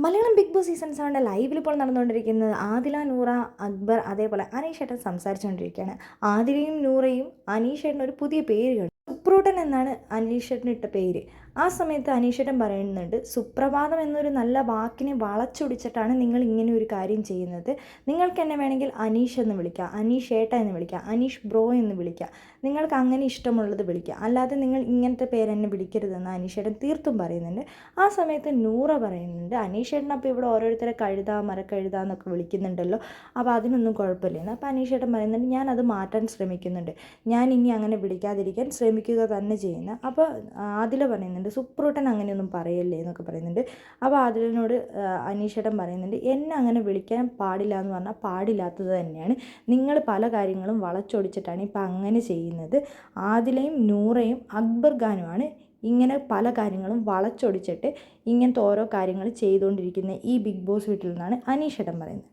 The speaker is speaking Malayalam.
മലയാളം ബിഗ് ബോസ് സീസൺ 7 ലൈവിൽ ഇപ്പോൾ നടന്നുകൊണ്ടിരിക്കുന്നത് ആദില, നൂറ, അക്ബർ അതേപോലെ അനീഷേട്ടൻ സംസാരിച്ചുകൊണ്ടിരിക്കുകയാണ്. ആദിലയും നൂറയും അനീഷേട്ടന് ഒരു പുതിയ പേര് കേട്ടു. സുപ്രൂട്ടൻ എന്നാണ് അനീഷേട്ടന് ഇട്ട പേര്. ആ സമയത്ത് അനീഷേട്ടൻ പറയുന്നുണ്ട്, സുപ്രഭാതം എന്നൊരു നല്ല വാക്കിനെ വളച്ചൊടിച്ചിട്ടാണ് നിങ്ങൾ ഇങ്ങനെ ഒരു കാര്യം ചെയ്യുന്നത്. നിങ്ങൾക്ക് എന്നെ വേണമെങ്കിൽ അനീഷ് എന്ന് വിളിക്കാം, അനീഷ് ഏട്ട എന്ന് വിളിക്കാം, അനീഷ് ബ്രോ എന്ന് വിളിക്കാം, നിങ്ങൾക്ക് അങ്ങനെ ഇഷ്ടമുള്ളത് വിളിക്കാം, അല്ലാതെ നിങ്ങൾ ഇങ്ങനത്തെ പേരെന്നെ വിളിക്കരുതെന്ന് അനീഷേട്ടൻ തീർത്തും പറയുന്നുണ്ട്. ആ സമയത്ത് നൂറ പറയുന്നുണ്ട്, അനീഷേട്ടൻ അപ്പോൾ ഇവിടെ ഓരോരുത്തരെ കഴുത മരക്കഴുത എന്നൊക്കെ വിളിക്കുന്നുണ്ടല്ലോ, അപ്പോൾ അതിനൊന്നും കുഴപ്പമില്ലെന്ന്. അപ്പോൾ അനീഷേട്ടൻ പറയുന്നുണ്ട്, ഞാനത് മാറ്റാൻ ശ്രമിക്കുന്നുണ്ട്, ഞാൻ ഇനി അങ്ങനെ വിളിക്കാതിരിക്കാൻ ശ്രമിക്കുക തന്നെ ചെയ്യുന്നത്. അപ്പോൾ ആദില പറയുന്നുണ്ട്, സുപ്രൂട്ടൻ അങ്ങനെയൊന്നും പറയല്ലേ എന്നൊക്കെ പറയുന്നുണ്ട്. അപ്പോൾ ആദിലിനോട് അനീഷേട്ടൻ പറയുന്നുണ്ട്, എന്നെ അങ്ങനെ വിളിക്കാൻ പാടില്ല എന്ന് പറഞ്ഞാൽ പാടില്ലാത്തത് തന്നെയാണ്. നിങ്ങൾ പല കാര്യങ്ങളും വളച്ചൊടിച്ചിട്ടാണ് ഇപ്പം അങ്ങനെ ചെയ്യുന്നത്. ആദിലയും നൂറയും അക്ബർ ഖാനുമാണ് ഇങ്ങനെ പല കാര്യങ്ങളും വളച്ചൊടിച്ചിട്ട് ഇങ്ങനത്തെ ഓരോ കാര്യങ്ങൾ ചെയ്തുകൊണ്ടിരിക്കുന്നത് ഈ ബിഗ് ബോസ് വീട്ടിൽ നിന്നാണ് അനീഷേട്ടൻ പറയുന്നത്.